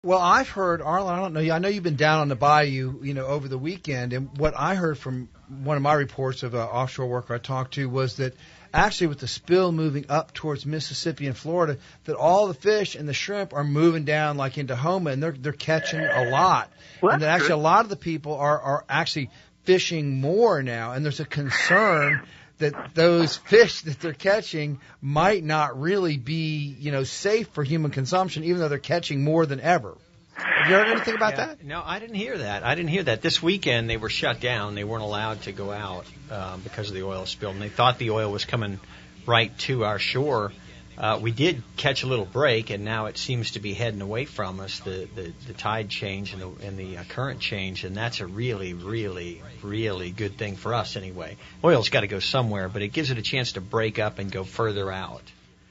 Well, I've heard, Arlen, I don't know, I know you've been down on the bayou, over the weekend, and what I heard from one of my reports of an offshore worker I talked to was that actually with the spill moving up towards Mississippi and Florida, that all the fish and the shrimp are moving down like into Houma, and they're catching a lot. Well, and that actually a lot of the people are actually fishing more now, and there's a concern that those fish that they're catching might not really be, safe for human consumption, even though they're catching more than ever. Have you heard anything about that? No, I didn't hear that. This weekend they were shut down. They weren't allowed to go out because of the oil spill, and they thought the oil was coming right to our shore. We did catch a little break, and now it seems to be heading away from us, the tide change and the current change, and that's a really, really, really good thing for us anyway. Oil's got to go somewhere, but it gives it a chance to break up and go further out.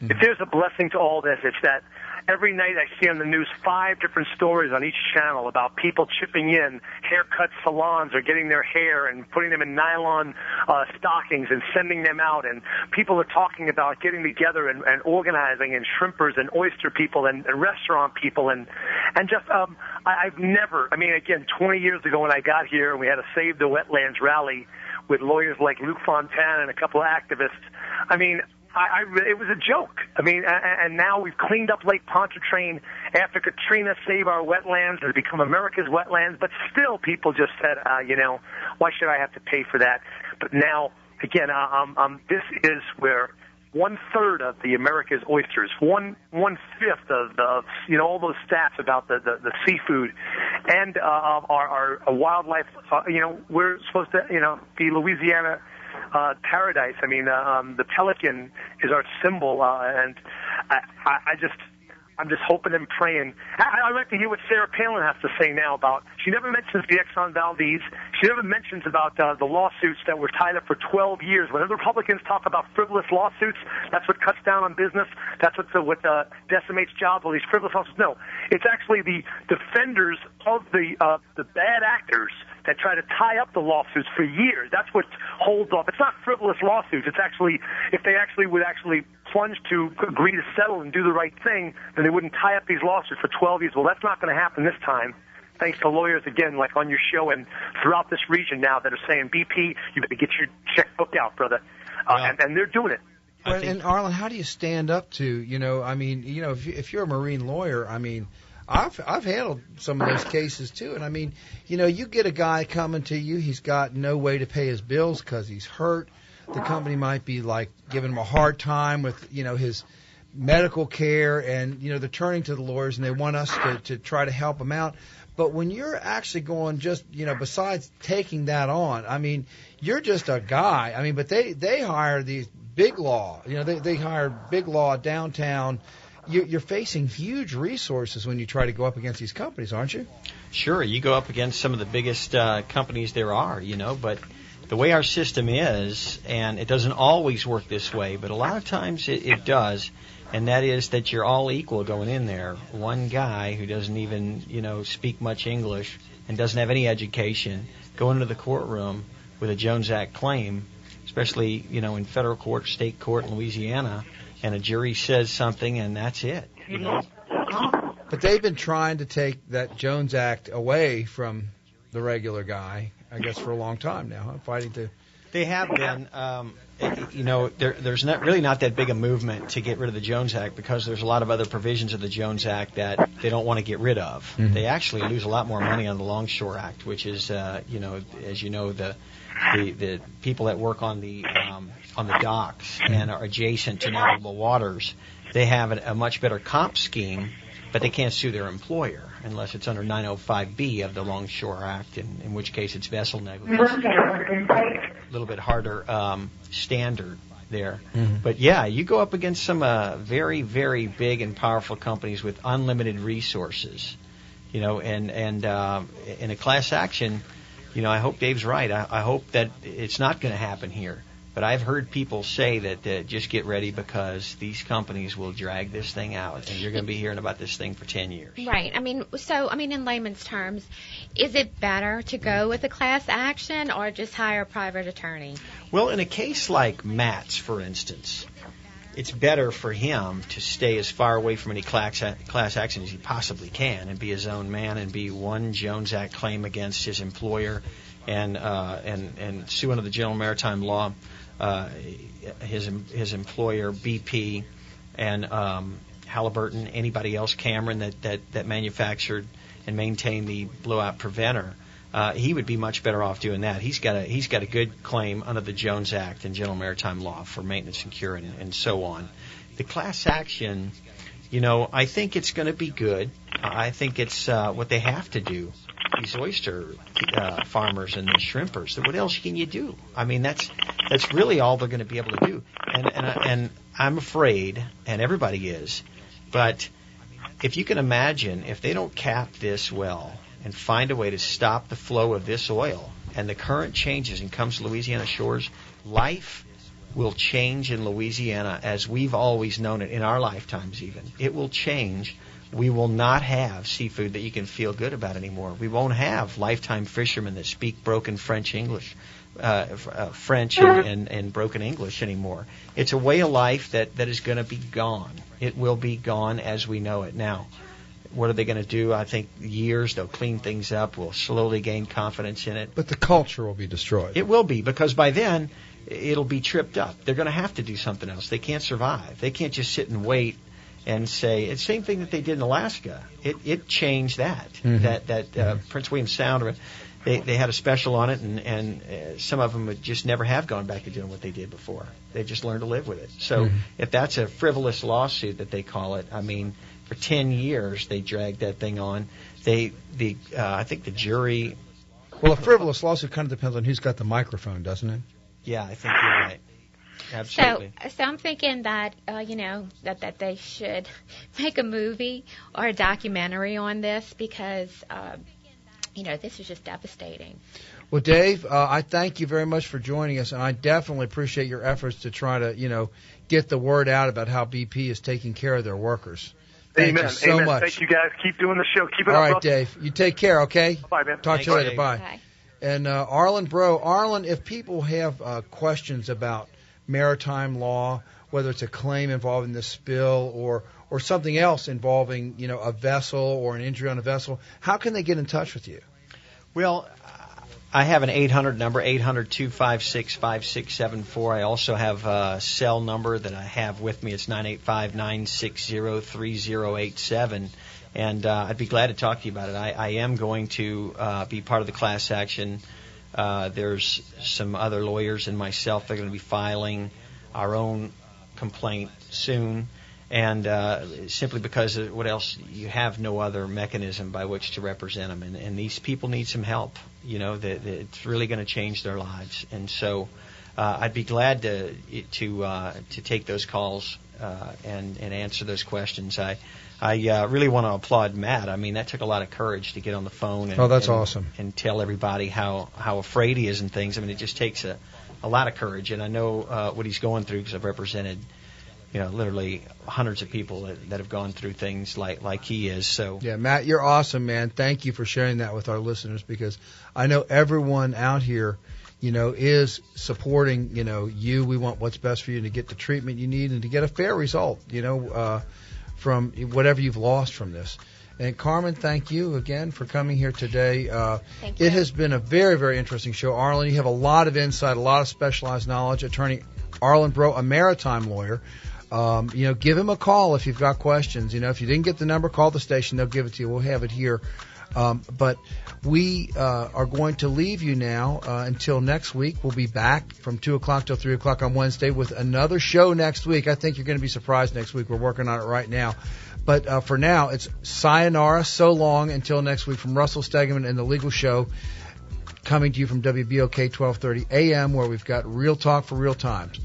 If there's a blessing to all this, it's that every night I see on the news 5 different stories on each channel about people chipping in, haircut salons or getting their hair and putting them in nylon stockings and sending them out. And people are talking about getting together and organizing, and shrimpers and oyster people and restaurant people. And just, I've never, again, 20 years ago when I got here and we had a Save the Wetlands rally with lawyers like Luke Fontana and a couple of activists, it was a joke. And now we've cleaned up Lake Pontchartrain after Katrina, save our wetlands. It's become America's wetlands. But still, people just said, why should I have to pay for that? But now, again, this is where 1/3 of the America's oysters, 1/5 of all those stats about the seafood and our wildlife. We're supposed to be Louisiana. Paradise. The pelican is our symbol, and I'm just hoping and praying. I'd like to hear what Sarah Palin has to say now about. She never mentions the Exxon Valdez. She never mentions about the lawsuits that were tied up for 12 years. When the Republicans talk about frivolous lawsuits, that's what cuts down on business. That's what decimates jobs. All these frivolous lawsuits. No, it's actually the defenders of the bad actors that try to tie up the lawsuits for years. That's what holds off. It's not frivolous lawsuits. It's actually, if they would plunge to agree to settle and do the right thing, then they wouldn't tie up these lawsuits for 12 years. Well, that's not going to happen this time, thanks to lawyers, again, like on your show and throughout this region now that are saying, BP, you better get your checkbook out, brother. And they're doing it. Well, and Arlen, how do you stand up to, if you're a marine lawyer, I've handled some of those cases too, and you get a guy coming to you, he's got no way to pay his bills because he's hurt. The company might be giving him a hard time with his medical care, and they're turning to the lawyers and they want us to try to help him out. But when you're actually going just besides taking that on, you're just a guy. But they hire these big law. They hire big law downtown. You're facing huge resources when you try to go up against these companies, aren't you? Sure, you go up against some of the biggest companies there are, but the way our system is, and it doesn't always work this way, but a lot of times it does, and that is that you're all equal going in there. One guy who doesn't even, speak much English and doesn't have any education go into the courtroom with a Jones Act claim, especially, in federal court, state court in Louisiana, and a jury says something, and that's it. But they've been trying to take that Jones Act away from the regular guy, I guess, for a long time now, fighting to... They have been. There's not that big a movement to get rid of the Jones Act because there's a lot of other provisions of the Jones Act that they don't want to get rid of. Mm-hmm. They actually lose a lot more money on the Longshore Act, which is, as you know, the people that work on the docks and are adjacent to navigable waters, they have a much better comp scheme, but they can't sue their employer unless it's under 905B of the Longshore Act, in which case it's vessel negligence. A little bit harder standard there. Mm-hmm. But, yeah, you go up against some very, very big and powerful companies with unlimited resources, and in a class action, I hope Dave's right. I hope that it's not going to happen here. But I've heard people say that just get ready because these companies will drag this thing out, and you're going to be hearing about this thing for 10 years. Right. In layman's terms, is it better to go with a class action or just hire a private attorney? Well, in a case like Matt's, for instance, it's better for him to stay as far away from any class action as he possibly can and be his own man and be one Jones Act claim against his employer and sue under the General Maritime Law his employer BP and Halliburton, anybody else, Cameron that manufactured and maintained the blowout preventer. He would be much better off doing that. He's got a good claim under the Jones Act and General Maritime Law for maintenance and cure and so on. The class action, I think it's going to be good. I think it's what they have to do. These oyster farmers and the shrimpers. What else can you do? I mean, that's really all they're going to be able to do. And I'm afraid, and everybody is, but if you can imagine, if they don't cap this well and find a way to stop the flow of this oil and the current changes and comes to Louisiana shores, life will change in Louisiana as we've always known it in our lifetimes even. It will change. We will not have seafood that you can feel good about anymore. We won't have lifetime fishermen that speak broken French English, French and broken English anymore. It's a way of life that is going to be gone. It will be gone as we know it now. What are they going to do? I think years. They'll clean things up. We'll slowly gain confidence in it. But the culture will be destroyed. It will be, because by then it'll be tripped up. They're going to have to do something else. They can't survive. They can't just sit and wait and say it's the same thing that they did in Alaska. It changed that. Mm-hmm. Prince William Sound. They had a special on it, and some of them would just never have gone back to doing what they did before. They just learned to live with it. So if that's a frivolous lawsuit that they call it, I mean, for 10 years they dragged that thing on. I think the jury. Well, a frivolous lawsuit kind of depends on who's got the microphone, doesn't it? Yeah, I think you're right. Absolutely. So I'm thinking that that they should make a movie or a documentary on this because this is just devastating. Well, Dave, I thank you very much for joining us, and I definitely appreciate your efforts to try to get the word out about how BP is taking care of their workers. Thank you so much. Thank you, guys. Keep doing the show. Keep it up. All right, Dave. You take care, okay? Bye, man. Talk to you later. Bye. Bye. And Arlen Bro, if people have questions about maritime law, whether it's a claim involving the spill or something else involving a vessel or an injury on a vessel, how can they get in touch with you? Well, I have an 800 number, 800-256-5674. I also have a cell number that I have with me. It's 985-960-3087. And I'd be glad to talk to you about it. I am going to be part of the class action. There's some other lawyers and myself that are going to be filing our own complaint soon. And simply because what else? You have no other mechanism by which to represent them. And these people need some help. It's really going to change their lives. And so I'd be glad to take those calls and answer those questions. I really want to applaud Matt. I mean, that took a lot of courage to get on the phone and, awesome. And tell everybody how afraid he is and things. I mean, it just takes a lot of courage. And I know what he's going through because I've represented literally hundreds of people that have gone through things like he is. So yeah, Matt, you're awesome, man. Thank you for sharing that with our listeners because I know everyone out here, is supporting, you. We want what's best for you to get the treatment you need and to get a fair result, from whatever you've lost from this. And Carmen, thank you again for coming here today. Thank you. It has been a very, very interesting show. Arlen, you have a lot of insight, a lot of specialized knowledge. Attorney Arlen Bro, a maritime lawyer. Give him a call if you've got questions. If you didn't get the number, call the station. They'll give it to you. We'll have it here. But we are going to leave you now until next week. We'll be back from 2 o'clock till 3 o'clock on Wednesday with another show next week. I think you're going to be surprised next week. We're working on it right now. But for now, it's sayonara, so long, until next week from Russell Stegeman and The Legal Show, coming to you from WBOK 1230 AM, where we've got real talk for real times.